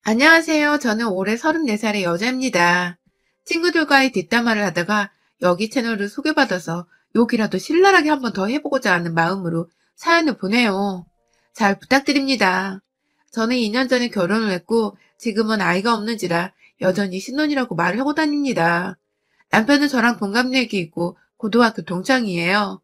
안녕하세요. 저는 올해 34살의 여자입니다. 친구들과의 뒷담화를 하다가 여기 채널을 소개받아서 욕이라도 신랄하게 한번 더 해보고자 하는 마음으로 사연을 보내요. 잘 부탁드립니다. 저는 2년 전에 결혼을 했고 지금은 아이가 없는지라 여전히 신혼이라고 말을 하고 다닙니다. 남편은 저랑 동갑내기 있고 고등학교 동창이에요.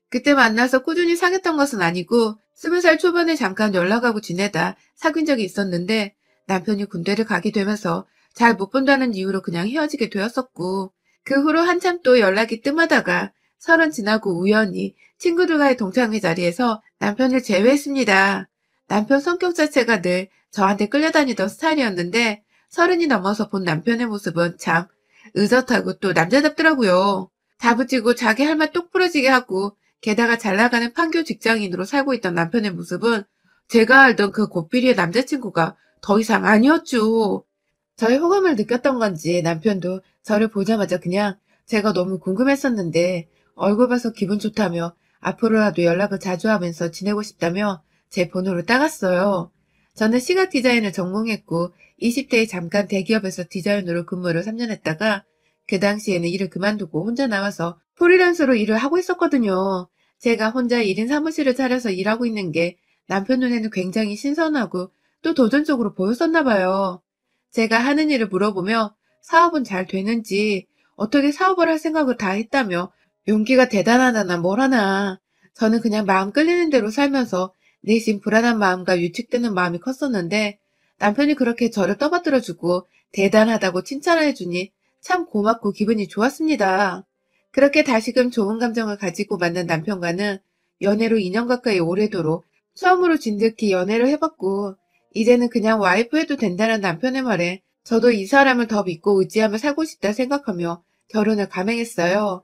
그때 만나서 꾸준히 사귀었던 것은 아니고 20살 초반에 잠깐 연락하고 지내다 사귄 적이 있었는데 남편이 군대를 가게 되면서 잘 못 본다는 이유로 그냥 헤어지게 되었었고 그 후로 한참 또 연락이 뜸하다가 30 지나고 우연히 친구들과의 동창회 자리에서 남편을 제외했습니다. 남편 성격 자체가 늘 저한테 끌려다니던 스타일이었는데 30이 넘어서 본 남편의 모습은 참 의젓하고 또 남자답더라고요. 다부지고 자기 할 말 똑 부러지게 하고 게다가 잘 나가는 판교 직장인으로 살고 있던 남편의 모습은 제가 알던 그 고삐리의 남자친구가 더 이상 아니었죠. 저의 호감을 느꼈던 건지 남편도 저를 보자마자 그냥 제가 너무 궁금했었는데 얼굴 봐서 기분 좋다며 앞으로라도 연락을 자주 하면서 지내고 싶다며 제 번호를 따갔어요. 저는 시각 디자인을 전공했고 20대에 잠깐 대기업에서 디자이너로 근무를 3년 했다가 그 당시에는 일을 그만두고 혼자 나와서 프리랜서로 일을 하고 있었거든요. 제가 혼자 1인 사무실을 차려서 일하고 있는 게 남편 눈에는 굉장히 신선하고 또 도전적으로 보였었나 봐요. 제가 하는 일을 물어보며 사업은 잘 되는지 어떻게 사업을 할 생각을 다 했다며 용기가 대단하다나 뭘 하나. 저는 그냥 마음 끌리는 대로 살면서 내심 불안한 마음과 위축되는 마음이 컸었는데 남편이 그렇게 저를 떠받들어주고 대단하다고 칭찬해주니 참 고맙고 기분이 좋았습니다. 그렇게 다시금 좋은 감정을 가지고 만난 남편과는 연애로 2년 가까이 오래도록 처음으로 진득히 연애를 해봤고 이제는 그냥 와이프 해도 된다는 남편의 말에 저도 이 사람을 더 믿고 의지하며 살고 싶다 생각하며 결혼을 감행했어요.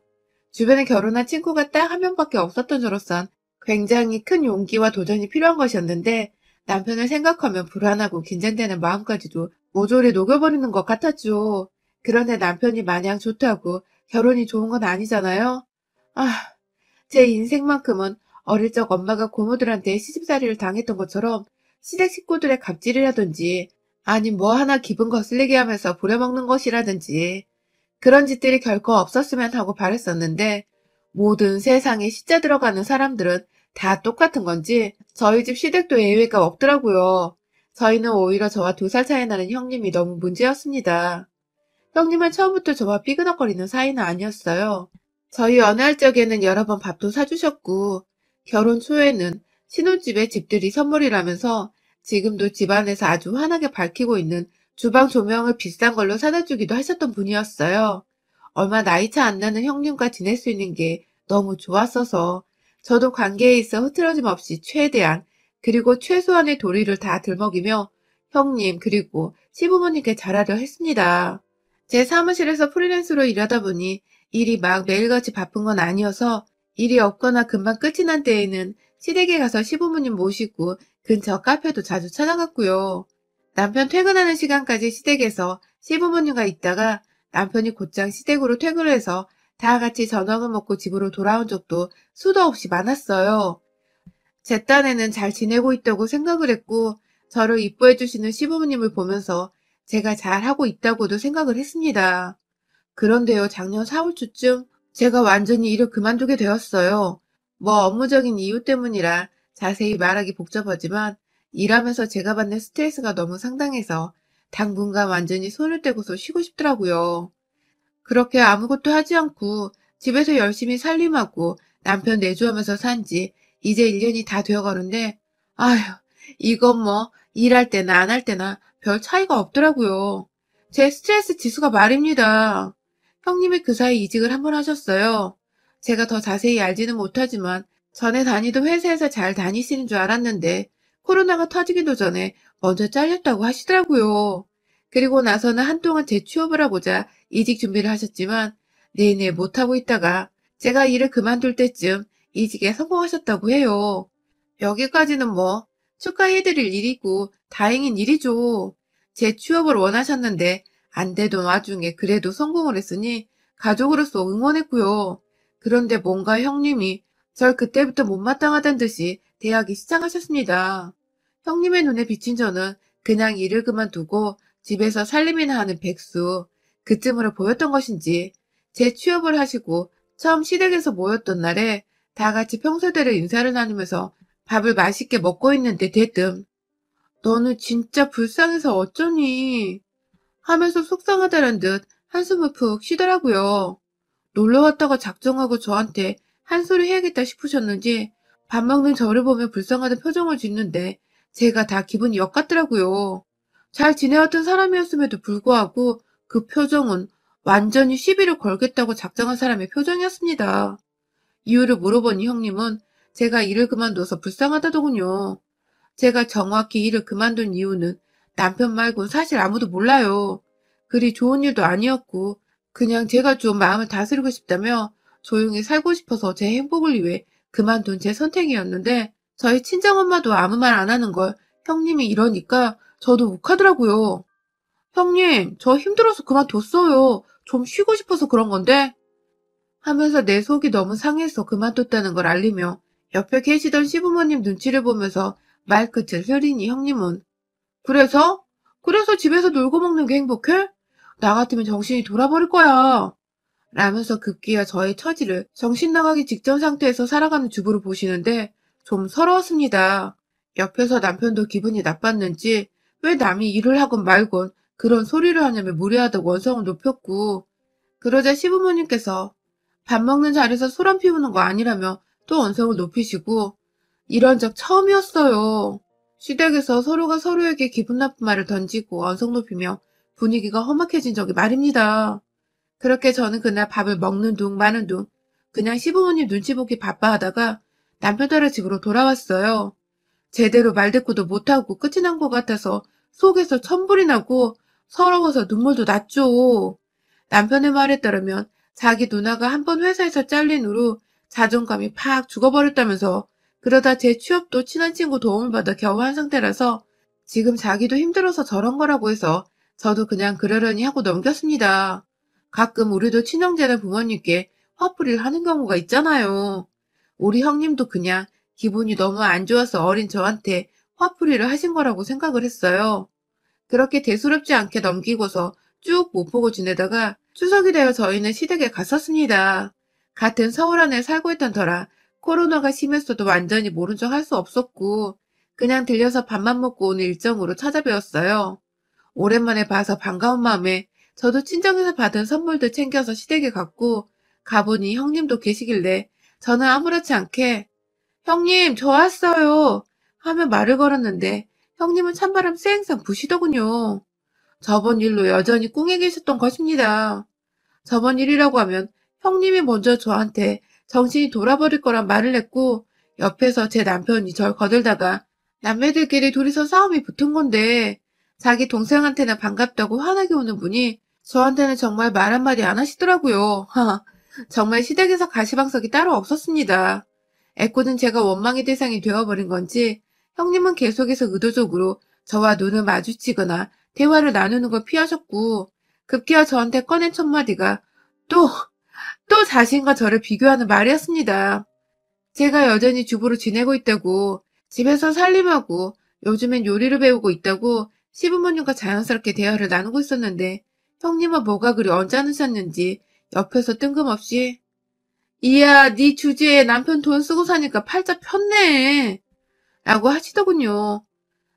주변에 결혼한 친구가 딱 한 명밖에 없었던 저로선 굉장히 큰 용기와 도전이 필요한 것이었는데 남편을 생각하면 불안하고 긴장되는 마음까지도 모조리 녹여버리는 것 같았죠. 그런데 남편이 마냥 좋다고 결혼이 좋은 건 아니잖아요. 아, 제 인생만큼은 어릴 적 엄마가 고모들한테 시집살이를 당했던 것처럼 시댁 식구들의 갑질이라든지 아니 뭐 하나 기분 거슬리게 하면서 부려먹는 것이라든지 그런 짓들이 결코 없었으면 하고 바랬었는데 모든 세상에 시자 들어가는 사람들은 다 똑같은 건지 저희 집 시댁도 예외가 없더라고요. 저희는 오히려 저와 2살 차이 나는 형님이 너무 문제였습니다. 형님은 처음부터 저와 삐그덕거리는 사이는 아니었어요. 저희 연애할 적에는 여러 번 밥도 사주셨고 결혼 초에는 신혼집에 집들이 선물이라면서 지금도 집안에서 아주 환하게 밝히고 있는 주방 조명을 비싼 걸로 사다 주기도 하셨던 분이었어요. 얼마 나이 차 안 나는 형님과 지낼 수 있는 게 너무 좋았어서 저도 관계에 있어 흐트러짐 없이 최대한 그리고 최소한의 도리를 다 들먹이며 형님 그리고 시부모님께 잘하려 했습니다. 제 사무실에서 프리랜서로 일하다 보니 일이 막 매일같이 바쁜 건 아니어서 일이 없거나 금방 끝이 난 때에는 시댁에 가서 시부모님 모시고 근처 카페도 자주 찾아갔고요. 남편 퇴근하는 시간까지 시댁에서 시부모님과 있다가 남편이 곧장 시댁으로 퇴근을 해서 다 같이 저녁을 먹고 집으로 돌아온 적도 수도 없이 많았어요. 제 딴에는 잘 지내고 있다고 생각을 했고 저를 이뻐해 주시는 시부모님을 보면서 제가 잘하고 있다고도 생각을 했습니다. 그런데요, 작년 4월 초쯤 제가 완전히 일을 그만두게 되었어요. 뭐 업무적인 이유 때문이라 자세히 말하기 복잡하지만 일하면서 제가 받는 스트레스가 너무 상당해서 당분간 완전히 손을 떼고서 쉬고 싶더라고요. 그렇게 아무것도 하지 않고 집에서 열심히 살림하고 남편 내조하면서 산 지 이제 1년이 다 되어가는데 아휴 이건 뭐 일할 때나 안 할 때나 별 차이가 없더라고요. 제 스트레스 지수가 말입니다. 형님이 그 사이 이직을 한 번 하셨어요. 제가 더 자세히 알지는 못하지만 전에 다니던 회사에서 잘 다니시는 줄 알았는데 코로나가 터지기도 전에 먼저 잘렸다고 하시더라고요. 그리고 나서는 한동안 재취업을 하고자 이직 준비를 하셨지만 내내 못하고 있다가 제가 일을 그만둘 때쯤 이직에 성공하셨다고 해요. 여기까지는 뭐 축하해드릴 일이고 다행인 일이죠. 재취업을 원하셨는데 안 되던 와중에 그래도 성공을 했으니 가족으로서 응원했고요. 그런데 뭔가 형님이 절 그때부터 못마땅하단 듯이 대하기 시작하셨습니다. 형님의 눈에 비친 저는 그냥 일을 그만두고 집에서 살림이나 하는 백수, 그쯤으로 보였던 것인지 제 취업을 하시고 처음 시댁에서 모였던 날에 다 같이 평소대로 인사를 나누면서 밥을 맛있게 먹고 있는데 대뜸 "너는 진짜 불쌍해서 어쩌니?" 하면서 속상하다는 듯 한숨을 푹 쉬더라고요. 놀러 왔다가 작정하고 저한테 한 소리 해야겠다 싶으셨는지 밥 먹는 저를 보며 불쌍하다 표정을 짓는데 제가 다 기분이 역 같더라고요. 잘 지내왔던 사람이었음에도 불구하고 그 표정은 완전히 시비를 걸겠다고 작정한 사람의 표정이었습니다. 이유를 물어보니 형님은 제가 일을 그만둬서 불쌍하다더군요. 제가 정확히 일을 그만둔 이유는 남편 말고 사실 아무도 몰라요. 그리 좋은 일도 아니었고 그냥 제가 좀 마음을 다스리고 싶다며 조용히 살고 싶어서 제 행복을 위해 그만둔 제 선택이었는데 저희 친정엄마도 아무 말 안 하는 걸 형님이 이러니까 저도 욱하더라고요. 형님, 저 힘들어서 그만뒀어요. 좀 쉬고 싶어서 그런 건데 하면서 내 속이 너무 상해서 그만뒀다는 걸 알리며 옆에 계시던 시부모님 눈치를 보면서 말끝을 흐리니 형님은 그래서? 그래서 집에서 놀고 먹는 게 행복해? 나 같으면 정신이 돌아버릴 거야. 라면서 급기야 저의 처지를 정신 나가기 직전 상태에서 살아가는 주부로 보시는데 좀 서러웠습니다. 옆에서 남편도 기분이 나빴는지 왜 남이 일을 하건 말건 그런 소리를 하냐며 무례하다고 원성을 높였고 그러자 시부모님께서 밥 먹는 자리에서 소란 피우는 거 아니라며 또 언성을 높이시고 이런 적 처음이었어요. 시댁에서 서로가 서로에게 기분 나쁜 말을 던지고 언성 높이며 분위기가 험악해진 적이 말입니다. 그렇게 저는 그날 밥을 먹는 둥 마는 둥 그냥 시부모님 눈치 보기 바빠 하다가 남편 따라 집으로 돌아왔어요. 제대로 말대꾸도 못하고 끝이 난 것 같아서 속에서 천불이 나고 서러워서 눈물도 났죠. 남편의 말에 따르면 자기 누나가 한 번 회사에서 잘린 후로 자존감이 팍 죽어버렸다면서 그러다 제 취업도 친한 친구 도움을 받아 겨우 한 상태라서 지금 자기도 힘들어서 저런 거라고 해서 저도 그냥 그러려니 하고 넘겼습니다. 가끔 우리도 친형제나 부모님께 화풀이를 하는 경우가 있잖아요. 우리 형님도 그냥 기분이 너무 안 좋아서 어린 저한테 화풀이를 하신 거라고 생각을 했어요. 그렇게 대수롭지 않게 넘기고서 쭉 못 보고 지내다가 추석이 되어 저희는 시댁에 갔었습니다. 같은 서울 안에 살고 있던 터라 코로나가 심했어도 완전히 모른 척 할 수 없었고 그냥 들려서 밥만 먹고 오는 일정으로 찾아뵈었어요. 오랜만에 봐서 반가운 마음에 저도 친정에서 받은 선물들 챙겨서 시댁에 갔고 가보니 형님도 계시길래 저는 아무렇지 않게 형님 저 왔어요 하며 말을 걸었는데 형님은 찬바람 쌩쌩 부시더군요. 저번 일로 여전히 꿍해 계셨던 것입니다. 저번 일이라고 하면 형님이 먼저 저한테 정신이 돌아버릴 거란 말을 했고 옆에서 제 남편이 절 거들다가 남매들끼리 둘이서 싸움이 붙은 건데 자기 동생한테는 반갑다고 환하게 오는 분이 저한테는 정말 말 한마디 안 하시더라고요. 정말 시댁에서 가시방석이 따로 없었습니다. 애꿎은 제가 원망의 대상이 되어버린 건지 형님은 계속해서 의도적으로 저와 눈을 마주치거나 대화를 나누는 걸 피하셨고 급기야 저한테 꺼낸 첫 마디가 또 자신과 저를 비교하는 말이었습니다. 제가 여전히 주부로 지내고 있다고 집에서 살림하고 요즘엔 요리를 배우고 있다고 시부모님과 자연스럽게 대화를 나누고 있었는데 형님은 뭐가 그리 언짢으셨는지 옆에서 뜬금없이 이야 네 주제에 남편 돈 쓰고 사니까 팔자 폈네 라고 하시더군요.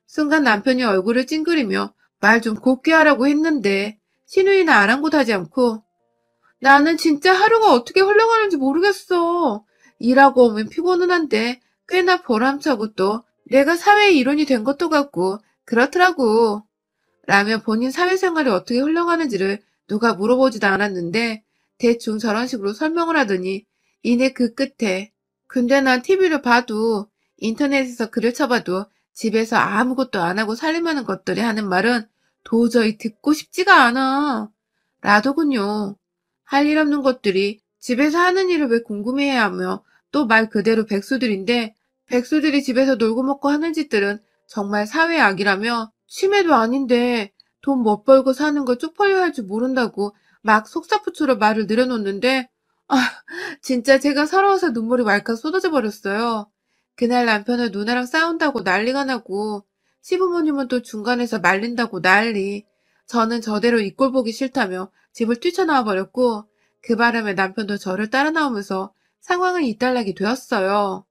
순간 남편이 얼굴을 찡그리며 말 좀 곱게 하라고 했는데 시누이는 아랑곳하지 않고 나는 진짜 하루가 어떻게 흘러가는지 모르겠어. 일하고 오면 피곤은 한데 꽤나 보람차고 또 내가 사회의 일원이 된 것도 같고 그렇더라고. 라며 본인 사회생활이 어떻게 흘러가는지를 누가 물어보지도 않았는데 대충 저런 식으로 설명을 하더니 이내 그 끝에 근데 난 TV를 봐도 인터넷에서 글을 쳐봐도 집에서 아무것도 안 하고 살림하는 것들이 하는 말은 도저히 듣고 싶지가 않아. 라더군요. 할 일 없는 것들이 집에서 하는 일을 왜 궁금해해야 하며 또 말 그대로 백수들인데 백수들이 집에서 놀고 먹고 하는 짓들은 정말 사회의 악이라며 치매도 아닌데 돈 못 벌고 사는 걸 쪽팔려 할 줄 모른다고 막 속사포처럼 말을 늘어놓는데 아 진짜 제가 서러워서 눈물이 왈칵 쏟아져 버렸어요. 그날 남편은 누나랑 싸운다고 난리가 나고 시부모님은 또 중간에서 말린다고 난리. 저는 저대로 이 꼴 보기 싫다며 집을 뛰쳐나와 버렸고, 그 바람에 남편도 저를 따라 나오면서 상황을 이탈나게 되었어요.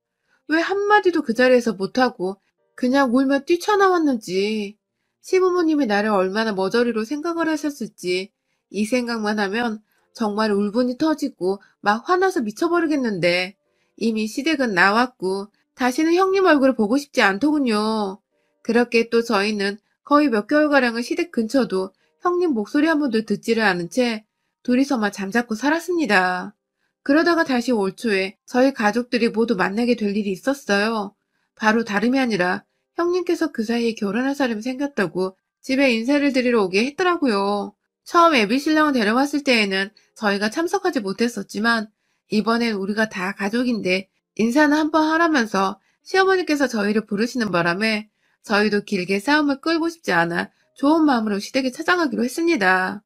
왜 한마디도 그 자리에서 못하고 그냥 울며 뛰쳐나왔는지, 시부모님이 나를 얼마나 머저리로 생각을 하셨을지, 이 생각만 하면 정말 울분이 터지고 막 화나서 미쳐버리겠는데, 이미 시댁은 나왔고 다시는 형님 얼굴을 보고 싶지 않더군요. 그렇게 또 저희는 거의 몇 개월가량을 시댁 근처도 형님 목소리 한 번도 듣지를 않은 채 둘이서만 잠자코 살았습니다. 그러다가 다시 올 초에 저희 가족들이 모두 만나게 될 일이 있었어요. 바로 다름이 아니라 형님께서 그 사이에 결혼할 사람이 생겼다고 집에 인사를 드리러 오게 했더라고요. 처음 애비 신랑을 데려왔을 때에는 저희가 참석하지 못했었지만, 이번엔 우리가 다 가족인데 인사는 한번 하라면서 시어머니께서 저희를 부르시는 바람에 저희도 길게 싸움을 끌고 싶지 않아 좋은 마음으로 시댁에 찾아가기로 했습니다.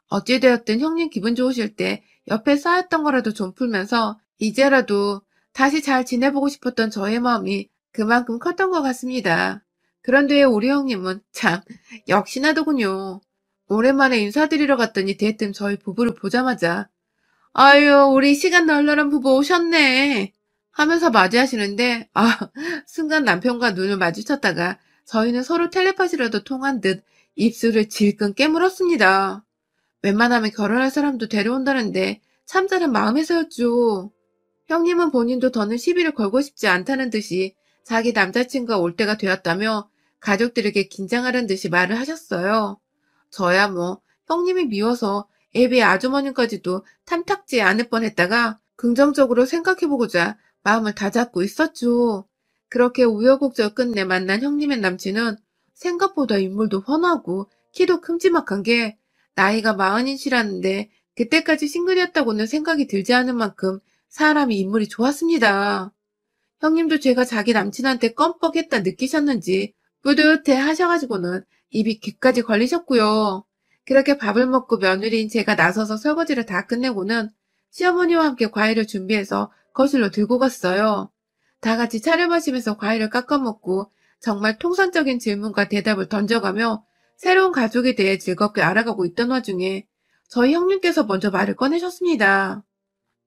어찌되었든 형님 기분 좋으실 때 옆에 쌓였던 거라도 좀 풀면서 이제라도 다시 잘 지내보고 싶었던 저의 마음이 그만큼 컸던 것 같습니다. 그런데 우리 형님은 참 역시나더군요. 오랜만에 인사드리러 갔더니 대뜸 저희 부부를 보자마자 아유, 우리 시간 널널한 부부 오셨네 하면서 맞이하시는데, 순간 남편과 눈을 마주쳤다가 저희는 서로 텔레파시라도 통한 듯 입술을 질끈 깨물었습니다. 웬만하면 결혼할 사람도 데려온다는데 참자는 마음에서였죠. 형님은 본인도 더는 시비를 걸고 싶지 않다는 듯이 자기 남자친구가 올 때가 되었다며 가족들에게 긴장하라는 듯이 말을 하셨어요. 저야 뭐 형님이 미워서 애비 아주머님까지도 탐탁지 않을 뻔했다가 긍정적으로 생각해보고자 마음을 다잡고 있었죠. 그렇게 우여곡절 끝내 만난 형님의 남친은 생각보다 인물도 훤하고 키도 큼지막한 게 나이가 마흔이시라는데 그때까지 싱글이었다고는 생각이 들지 않을 만큼 사람이 인물이 좋았습니다. 형님도 제가 자기 남친한테 껌뻑했다 느끼셨는지 뿌듯해 하셔가지고는 입이 귀까지 걸리셨고요. 그렇게 밥을 먹고 며느리인 제가 나서서 설거지를 다 끝내고는 시어머니와 함께 과일을 준비해서 거실로 들고 갔어요. 다 같이 차려 마시면서 과일을 깎아 먹고 정말 통상적인 질문과 대답을 던져가며 새로운 가족에 대해 즐겁게 알아가고 있던 와중에 저희 형님께서 먼저 말을 꺼내셨습니다.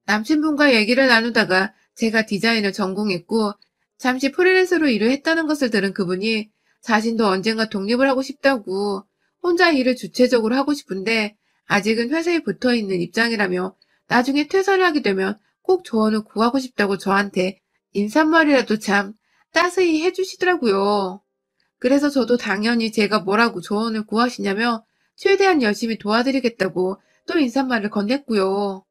남친분과 얘기를 나누다가 제가 디자인을 전공했고 잠시 프리랜서로 일을 했다는 것을 들은 그분이 자신도 언젠가 독립을 하고 싶다고 혼자 일을 주체적으로 하고 싶은데 아직은 회사에 붙어 있는 입장이라며 나중에 퇴사를 하게 되면 꼭 조언을 구하고 싶다고 저한테 인사말이라도 참 따스히 해주시더라고요. 그래서 저도 당연히 제가 뭐라고 조언을 구하시냐며 최대한 열심히 도와드리겠다고 또 인사말을 건넸고요.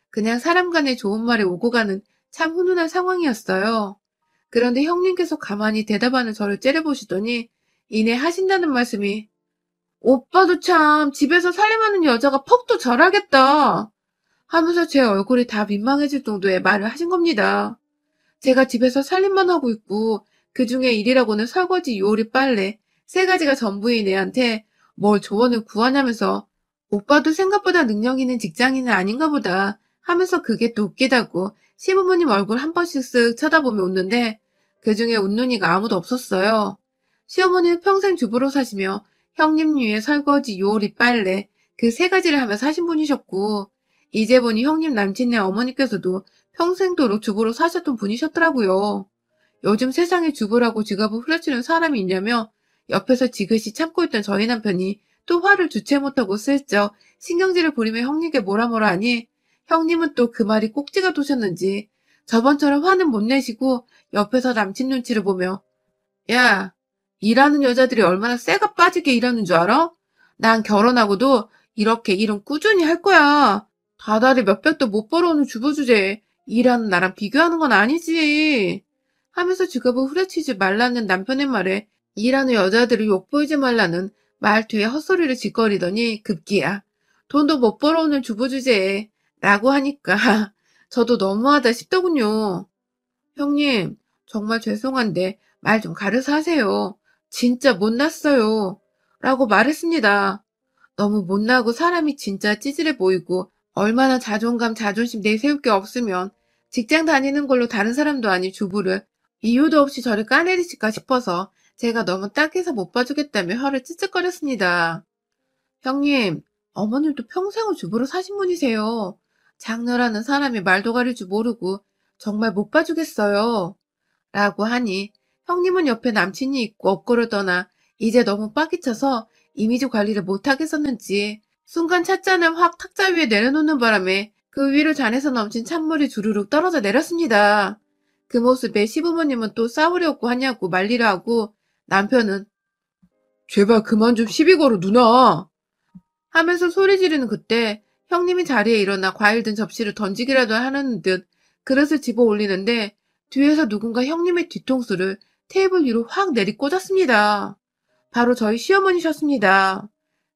그냥 사람 간에 좋은 말이 오고 가는 참 훈훈한 상황이었어요. 그런데 형님께서 가만히 대답하는 저를 째려보시더니 이내 하신다는 말씀이 오빠도 참 집에서 살림하는 여자가 퍽도 잘하겠다 하면서 제 얼굴이 다 민망해질 정도의 말을 하신 겁니다. 제가 집에서 살림만 하고 있고 그중에 일이라고는 설거지, 요리, 빨래 세 가지가 전부인 애한테 뭘 조언을 구하냐면서 오빠도 생각보다 능력 있는 직장인은 아닌가 보다 하면서 그게 또 웃기다고 시부모님 얼굴 한 번씩 쓱 쳐다보며 웃는데 그중에 웃는 이가 아무도 없었어요. 시어머니는 평생 주부로 사시며 형님 위에 설거지, 요리, 빨래 그 세 가지를 하며 사신 분이셨고 이제 보니 형님 남친네 어머니께서도 평생도록 주부로 사셨던 분이셨더라고요. 요즘 세상에 주부라고 지갑을 후려치는 사람이 있냐며 옆에서 지그시 참고 있던 저희 남편이 또 화를 주체 못하고 슬쩍 신경질을 부리며 형님께 뭐라 하니 형님은 또 그 말이 꼭지가 도셨는지 저번처럼 화는 못 내시고 옆에서 남친 눈치를 보며 야, 일하는 여자들이 얼마나 쇠가 빠지게 일하는 줄 알아? 난 결혼하고도 이렇게 일은 꾸준히 할 거야. 다달이 몇 백도 못 벌어오는 주부 주제에 일하는 나랑 비교하는 건 아니지. 하면서 지갑을 후려치지 말라는 남편의 말에 일하는 여자들을 욕보이지 말라는 말투에 헛소리를 짓거리더니 급기야 돈도 못 벌어오는 주부 주제에 라고 하니까 저도 너무하다 싶더군요. 형님, 정말 죄송한데 말 좀 가려서 하세요. 진짜 못났어요. 라고 말했습니다. 너무 못나고 사람이 진짜 찌질해 보이고 얼마나 자존감, 자존심 내세울 게 없으면 직장 다니는 걸로 다른 사람도 아닌 주부를 이유도 없이 저를 까내리실까 싶어서 제가 너무 딱해서 못 봐주겠다며 혀를 찌찌거렸습니다. 형님, 어머님도 평생을 주부로 사신 분이세요. 장녀라는 사람이 말도 가릴 줄 모르고 정말 못 봐주겠어요. 라고 하니 형님은 옆에 남친이 있고 업고를 떠나 이제 너무 빠기쳐서 이미지 관리를 못하겠었는지 순간 찻잔을 확 탁자 위에 내려놓는 바람에 그 위로 잔에서 넘친 찬물이 주르륵 떨어져 내렸습니다. 그 모습에 시부모님은 또 싸우려고 하냐고 말리려 하고 남편은 제발 그만 좀 시비 걸어 누나 하면서 소리 지르는 그때 형님이 자리에 일어나 과일 든 접시를 던지기라도 하는 듯 그릇을 집어 올리는데 뒤에서 누군가 형님의 뒤통수를 테이블 위로 확 내리꽂았습니다. 바로 저희 시어머니셨습니다.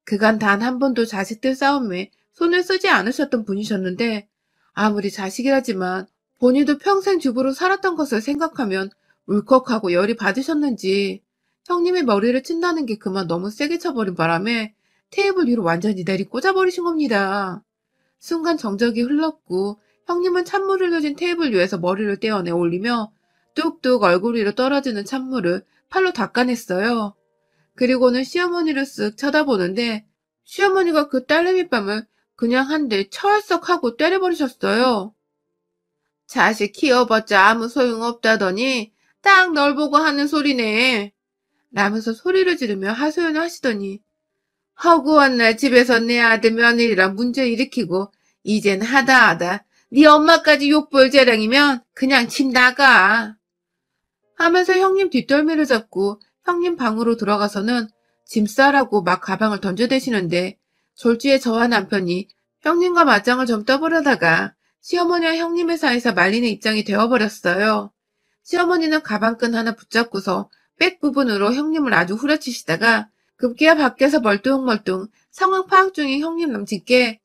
그간 단 한 번도 자식들 싸움에 손을 쓰지 않으셨던 분이셨는데 아무리 자식이라지만 본인도 평생 주부로 살았던 것을 생각하면 울컥하고 열이 받으셨는지 형님의 머리를 친다는 게 그만 너무 세게 쳐버린 바람에 테이블 위로 완전히 내리꽂아버리신 겁니다. 순간 정적이 흘렀고 형님은 찬물을 흘린 테이블 위에서 머리를 떼어내 올리며 뚝뚝 얼굴 위로 떨어지는 찬물을 팔로 닦아냈어요. 그리고는 시어머니를 쓱 쳐다보는데 시어머니가 그 딸내미 뺨을 그냥 한 대 철썩 하고 때려버리셨어요. 자식 키워봤자 아무 소용없다더니 딱 널 보고 하는 소리네. 라면서 소리를 지르며 하소연을 하시더니 허구한 날 집에서 내 아들 며느리랑 문제 일으키고 이젠 하다하다 네 엄마까지 욕볼 재량이면 그냥 집 나가. 하면서 형님 뒷덜미를 잡고 형님 방으로 들어가서는 짐 싸라고 막 가방을 던져대시는데 졸지에 저와 남편이 형님과 맞짱을 좀 떠보려다가 시어머니와 형님의 사이에서 말리는 입장이 되어버렸어요. 시어머니는 가방끈 하나 붙잡고서 백 부분으로 형님을 아주 후려치시다가 급기야 밖에서 멀뚱멀뚱 상황 파악 중인 형님 남친께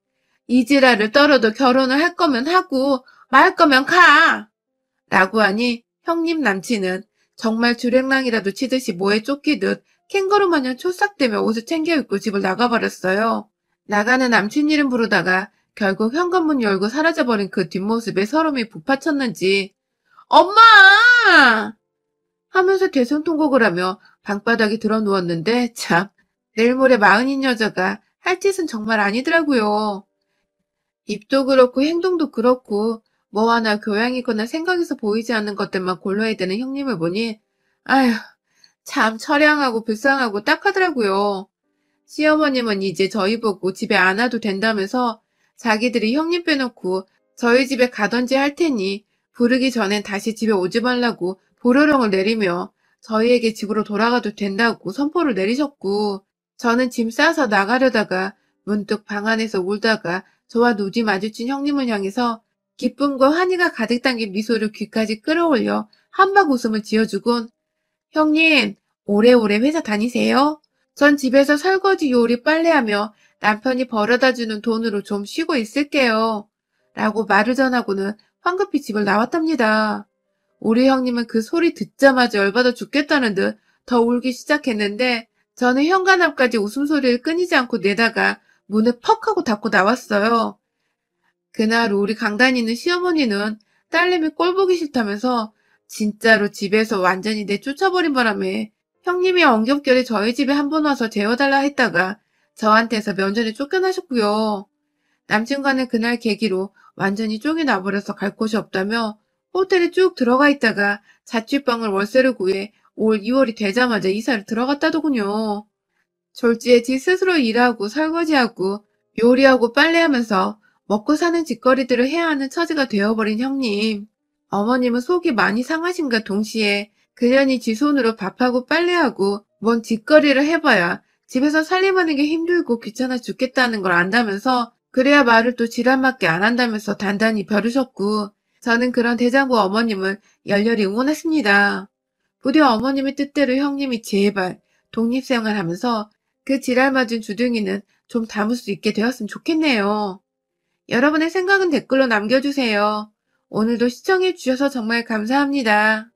이 지랄을 떨어도 결혼을 할 거면 하고 말 거면 가! 라고 하니 형님 남친은 정말 주랭랑이라도 치듯이 모에 쫓기듯 캥거루 마냥 초싹대며 옷을 챙겨 입고 집을 나가버렸어요. 나가는 남친 이름 부르다가 결국 현관문 열고 사라져버린 그 뒷모습에 서름이 북받쳤는지 엄마! 하면서 대성통곡을 하며 방바닥에 들어 누웠는데 참 내일 모레 마흔인 여자가 할 짓은 정말 아니더라고요. 입도 그렇고 행동도 그렇고 뭐 하나 교양이거나 생각에서 보이지 않는 것들만 골라야 되는 형님을 보니 아휴 참 처량하고 불쌍하고 딱하더라고요. 시어머님은 이제 저희 보고 집에 안 와도 된다면서 자기들이 형님 빼놓고 저희 집에 가던지 할 테니 부르기 전엔 다시 집에 오지 말라고 보로령을 내리며 저희에게 집으로 돌아가도 된다고 선포를 내리셨고 저는 짐 싸서 나가려다가 문득 방 안에서 울다가 저와 눈이 마주친 형님을 향해서 기쁨과 환희가 가득 담긴 미소를 귀까지 끌어올려 한박 웃음을 지어주곤 형님 오래오래 회사 다니세요? 전 집에서 설거지 요리 빨래하며 남편이 벌어다주는 돈으로 좀 쉬고 있을게요. 라고 말을 전하고는 황급히 집을 나왔답니다. 우리 형님은 그 소리 듣자마자 열받아 죽겠다는 듯 더 울기 시작했는데 저는 현관 앞까지 웃음소리를 끊이지 않고 내다가 문을 퍽 하고 닫고 나왔어요. 그날 우리 강단이는 시어머니는 딸내미 꼴 보기 싫다면서 진짜로 집에서 완전히 내쫓아버린 바람에 형님이 엉겹결에 저희 집에 한 번 와서 재워달라 했다가 저한테서 면전에 쫓겨나셨고요. 남친과는 그날 계기로 완전히 쫓겨나버려서 갈 곳이 없다며 호텔에 쭉 들어가 있다가 자취방을 월세를 구해 올 2월이 되자마자 이사를 들어갔다더군요. 졸지에 지 스스로 일하고 설거지하고 요리하고 빨래하면서 먹고 사는 짓거리들을 해야 하는 처지가 되어버린 형님. 어머님은 속이 많이 상하신가 동시에 그년이 지 손으로 밥하고 빨래하고 뭔 짓거리를 해봐야 집에서 살림하는 게 힘들고 귀찮아 죽겠다는 걸 안다면서 그래야 말을 또 지랄맞게 안 한다면서 단단히 벼르셨고 저는 그런 대장부 어머님을 열렬히 응원했습니다. 부디 어머님의 뜻대로 형님이 제발 독립생활하면서 그 지랄맞은 주둥이는 좀 담을 수 있게 되었으면 좋겠네요. 여러분의 생각은 댓글로 남겨주세요. 오늘도 시청해주셔서 정말 감사합니다.